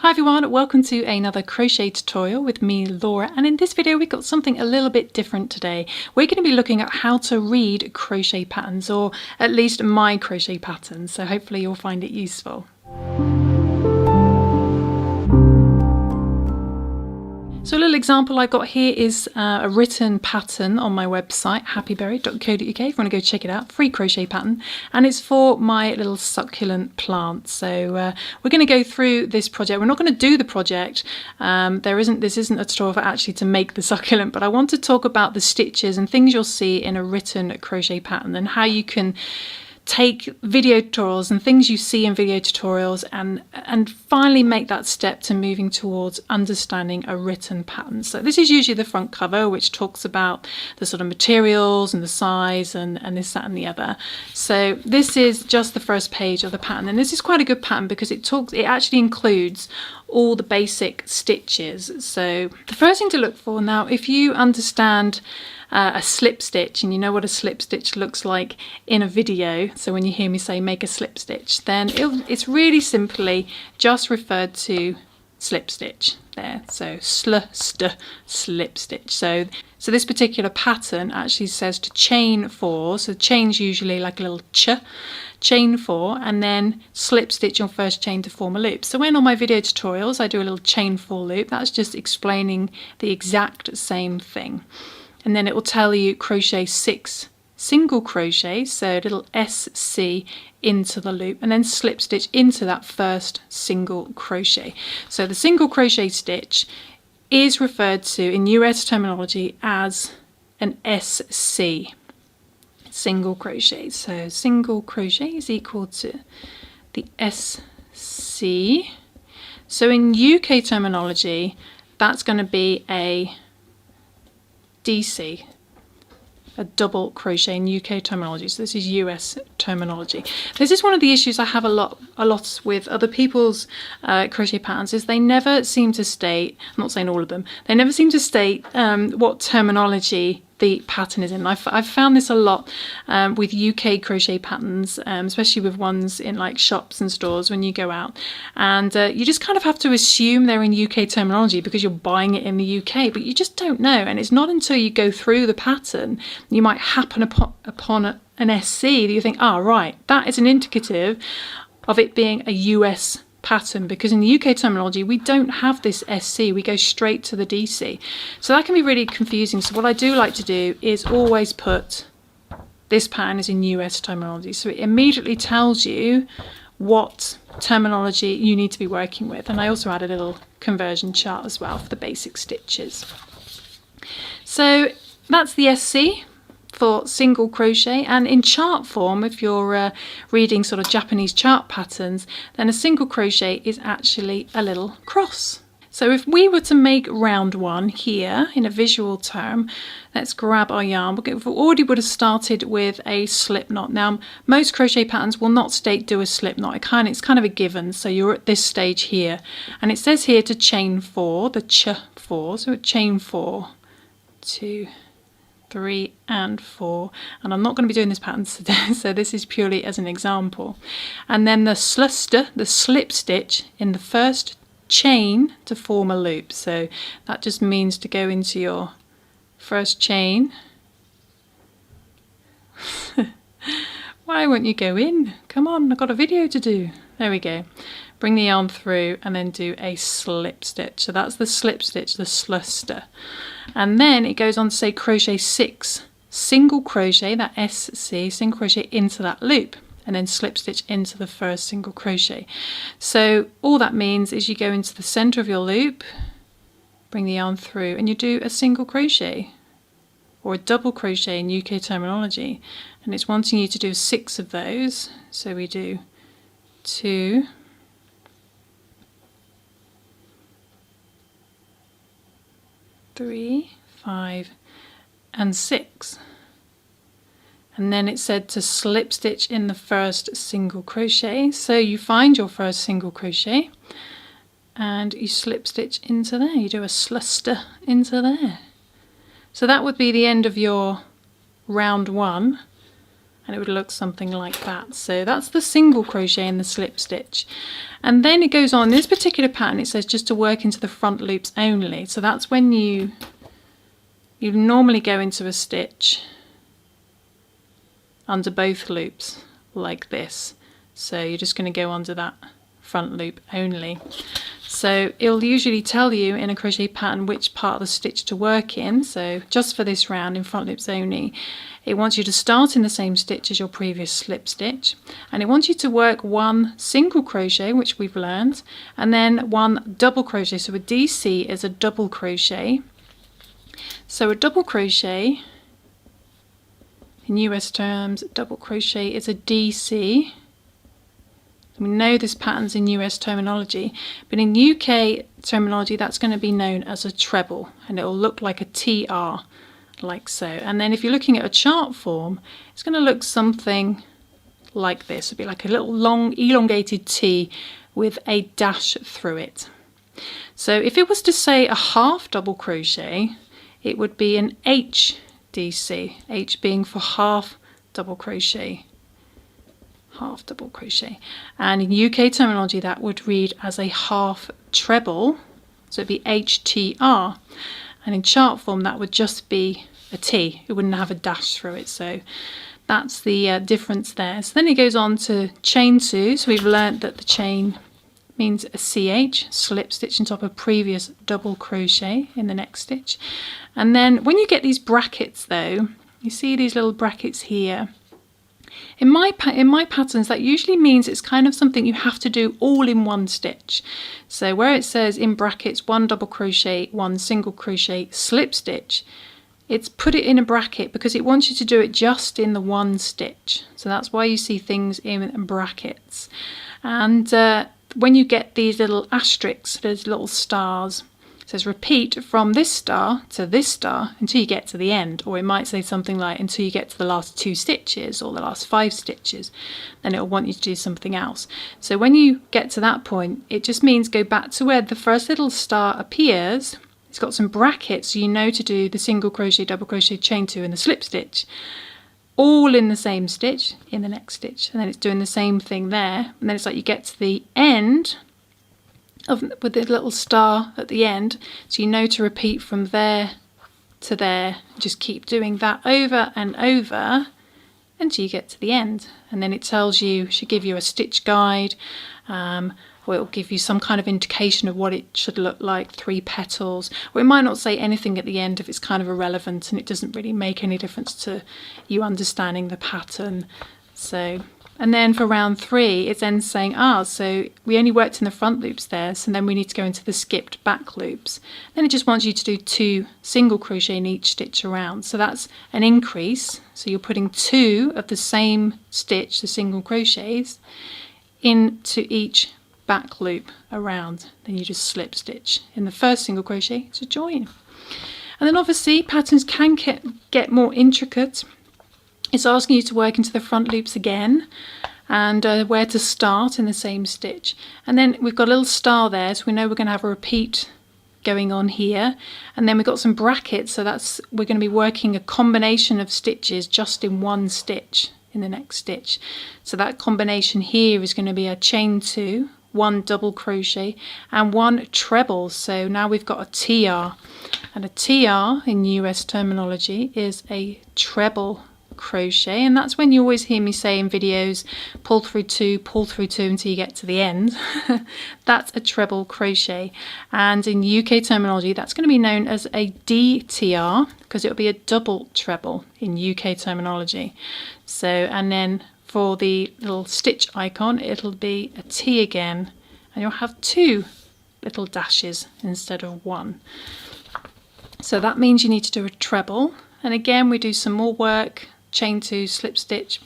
Hi everyone, welcome to another crochet tutorial with me, Laura, and in this video we've got something a little bit different today. We're going to be looking at how to read crochet patterns, or at least my crochet patterns, so hopefully you'll find it useful. So a little example I've got here is a written pattern on my website, happyberry.co.uk, if you want to go check it out, free crochet pattern, and it's for my little succulent plant. So we're going to go through this project. We're not going to do the project, this isn't a tutorial for actually to make the succulent, but I want to talk about the stitches and things you'll see in a written crochet pattern and how you can take video tutorials and things you see in video tutorials and finally make that step to moving towards understanding a written pattern. So this is usually the front cover, which talks about the sort of materials and the size and this, that and the other. So this is just the first page of the pattern, and this is quite a good pattern because it actually includes all the basic stitches. So the first thing to look for now, if you understand a slip stitch and you know what a slip stitch looks like in a video, so when you hear me say make a slip stitch, then it's really simply just referred to slip stitch there. So slip stitch. So this particular pattern actually says to chain 4, so chain's usually like a little chain 4, and then slip stitch your first chain to form a loop. So when on my video tutorials I do a little chain 4 loop, that's just explaining the exact same thing. And then it will tell you crochet 6 single crochet, so a little SC into the loop, and then slip stitch into that first single crochet. So the single crochet stitch is referred to in US terminology as an SC, single crochet. So single crochet is equal to the SC. So in UK terminology, that's going to be a DC, a double crochet in UK terminology. So this is US terminology. This is one of the issues I have a lot with other people's crochet patterns, is they never seem to state, I'm not saying all of them, they never seem to state what terminology the pattern is in. I've found this a lot with UK crochet patterns, especially with ones in like shops and stores when you go out, and you just kind of have to assume they're in UK terminology because you're buying it in the UK, but you just don't know, and it's not until you go through the pattern you might happen upon an SC that you think, right, that is an indicative of it being a US pattern, because in the UK terminology we don't have this SC, we go straight to the DC. So that can be really confusing. So what I do like to do is always put this pattern is in US terminology, so it immediately tells you what terminology you need to be working with. And I also add a little conversion chart as well for the basic stitches. So that's the SC for single crochet, and in chart form, if you're reading sort of Japanese chart patterns, then a single crochet is actually a little cross. So if we were to make round 1 here in a visual term, let's grab our yarn. We already would have started with a slip knot. Now most crochet patterns will not state do a slip knot, it's kind of a given, so you're at this stage here, and it says here to chain 4, the 4, so chain 4, 2, 3 and 4, and I'm not going to be doing this pattern today, so this is purely as an example. And then the slip stitch in the first chain to form a loop. So that just means to go into your first chain. Why won't you go in? Come on, I've got a video to do. There we go. Bring the yarn through and then do a slip stitch. So that's the slip stitch, the sluster. And then it goes on to say crochet 6 single crochet, that SC, single crochet into that loop, and then slip stitch into the first single crochet. So all that means is you go into the center of your loop, bring the yarn through, and you do a single crochet or a double crochet in UK terminology, and it's wanting you to do 6 of those. So we do 2, 3, 5 and 6, and then it said to slip stitch in the first single crochet. So you find your first single crochet and you slip stitch into there, you do a sluster into there. So that would be the end of your round 1, and it would look something like that. So that's the single crochet and the slip stitch. And then it goes on, in this particular pattern it says just to work into the front loops only. So that's when you normally go into a stitch under both loops like this. So you're just going to go under that front loop only. So it'll usually tell you in a crochet pattern which part of the stitch to work in. So just for this round in front loops only, it wants you to start in the same stitch as your previous slip stitch, and it wants you to work one single crochet, which we've learned, and then one double crochet. So a DC is a double crochet. So a double crochet, in US terms, double crochet is a DC. We know this pattern's in US terminology, but in UK terminology that's going to be known as a treble, and it will look like a TR, like so. And then if you're looking at a chart form, it's going to look something like this. It'll be like a little long elongated T with a dash through it. So if it was to say a half double crochet, it would be an HDC, H being for half double crochet. Half double crochet, and in UK terminology that would read as a half treble, so it'd be HTR, and in chart form that would just be a T, it wouldn't have a dash through it. So that's the difference there. So then it goes on to chain 2. So we've learnt that the chain means a CH, slip stitch on top of previous double crochet in the next stitch. And then when you get these brackets though, you see these little brackets here. In my patterns, that usually means it's kind of something you have to do all in one stitch. So where it says in brackets 1 double crochet, 1 single crochet, slip stitch, it's put it in a bracket because it wants you to do it just in the one stitch. So that's why you see things in brackets. And when you get these little asterisks, those little stars, it says repeat from this star to this star until you get to the end, or it might say something like until you get to the last 2 stitches or the last 5 stitches, then it'll want you to do something else. So when you get to that point, it just means go back to where the first little star appears. It's got some brackets, so you know to do the single crochet, double crochet, chain 2 and the slip stitch all in the same stitch in the next stitch, and then it's doing the same thing there, and then it's like you get to the end with the little star at the end, so you know to repeat from there to there. Just keep doing that over and over until you get to the end, and then it tells you, should give you a stitch guide, or it will give you some kind of indication of what it should look like, 3 petals, or it might not say anything at the end if it's kind of irrelevant and it doesn't really make any difference to you understanding the pattern. So, and then for round 3, it's then saying, so we only worked in the front loops there, so then we need to go into the skipped back loops. Then it just wants you to do 2 single crochet in each stitch around. So that's an increase. So you're putting 2 of the same stitch, the single crochets, into each back loop around. Then you just slip stitch in the first single crochet to join. And then obviously patterns can get more intricate. It's asking you to work into the front loops again, and where to start in the same stitch. And then we've got a little star there, so we know we're going to have a repeat going on here. And then we've got some brackets, so that's, we're going to be working a combination of stitches just in one stitch in the next stitch. So that combination here is going to be a chain 2, 1 double crochet and 1 treble. So now we've got a TR, and a TR in US terminology is a treble crochet, and that's when you always hear me say in videos, pull through 2 until you get to the end. That's a treble crochet, and in UK terminology that's going to be known as a DTR because it'll be a double treble in UK terminology. So, and then for the little stitch icon it'll be a T again, and you'll have 2 little dashes instead of 1. So that means you need to do a treble, and again we do some more work, chain 2, slip stitch,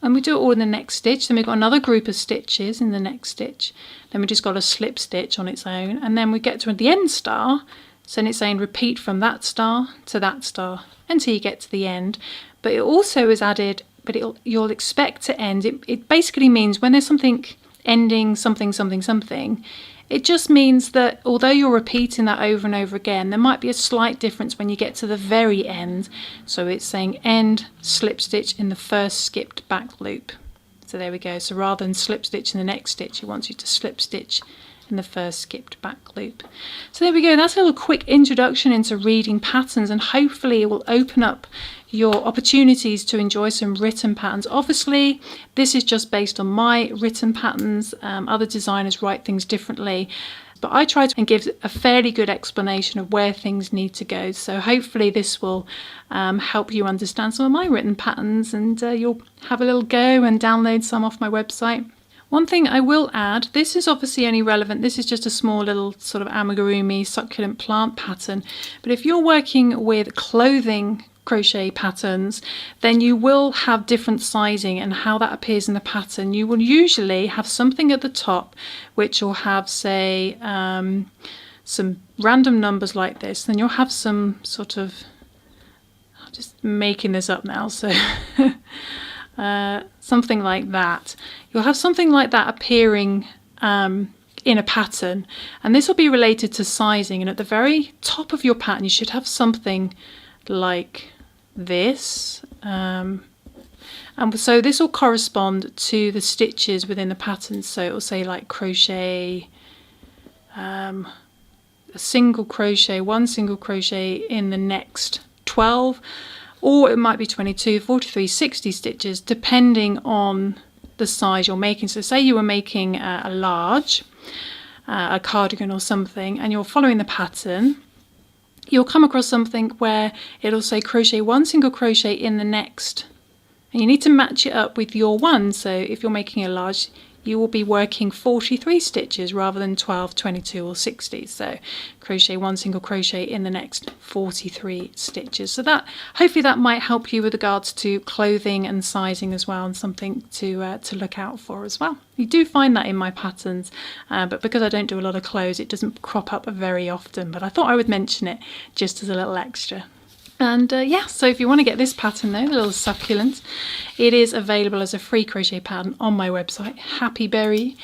and we do it all in the next stitch. Then we've got another group of stitches in the next stitch, then we just got a slip stitch on its own, and then we get to the end star, so then it's saying repeat from that star to that star until you get to the end. But it also is added, but you'll expect to end, it basically means when there's something ending something something something, It just means that although you're repeating that over and over again, there might be a slight difference when you get to the very end. So it's saying end slip stitch in the first skipped back loop. So there we go. So rather than slip stitch in the next stitch, it wants you to slip stitch in the first skipped back loop. So there we go. That's a little quick introduction into reading patterns, and hopefully it will open up your opportunities to enjoy some written patterns. Obviously, this is just based on my written patterns. Other designers write things differently, but I try to give a fairly good explanation of where things need to go. So hopefully this will help you understand some of my written patterns, and you'll have a little go and download some off my website. One thing I will add, this is obviously only relevant, this is just a small little sort of amigurumi succulent plant pattern, but if you're working with clothing crochet patterns, then you will have different sizing and how that appears in the pattern. You will usually have something at the top which will have, say, some random numbers like this. Then you'll have some sort of, I'm just making this up now, so something like that. You'll have something like that appearing in a pattern, and this will be related to sizing. And at the very top of your pattern you should have something like this, and so this will correspond to the stitches within the pattern. So it will say like crochet, a single crochet, one single crochet in the next 12, or it might be 22, 43, 60 stitches depending on the size you're making. So say you were making a large, a cardigan or something, and you're following the pattern, you'll come across something where it'll say crochet one single crochet in the next, and you need to match it up with your one. So if you're making a large, you will be working 43 stitches rather than 12, 22 or 60. So crochet one single crochet in the next 43 stitches. So that, hopefully that might help you with regards to clothing and sizing as well, and something to look out for as well. You do find that in my patterns, but because I don't do a lot of clothes, it doesn't crop up very often, but I thought I would mention it just as a little extra. And yeah, so if you want to get this pattern though, the little succulent, it is available as a free crochet pattern on my website, happyberry.co.uk.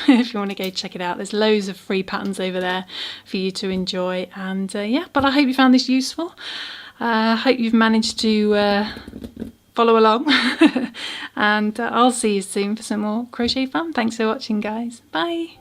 If you want to go check it out, there's loads of free patterns over there for you to enjoy. And yeah, but I hope you found this useful. I hope you've managed to follow along. And I'll see you soon for some more crochet fun. Thanks for watching, guys. Bye.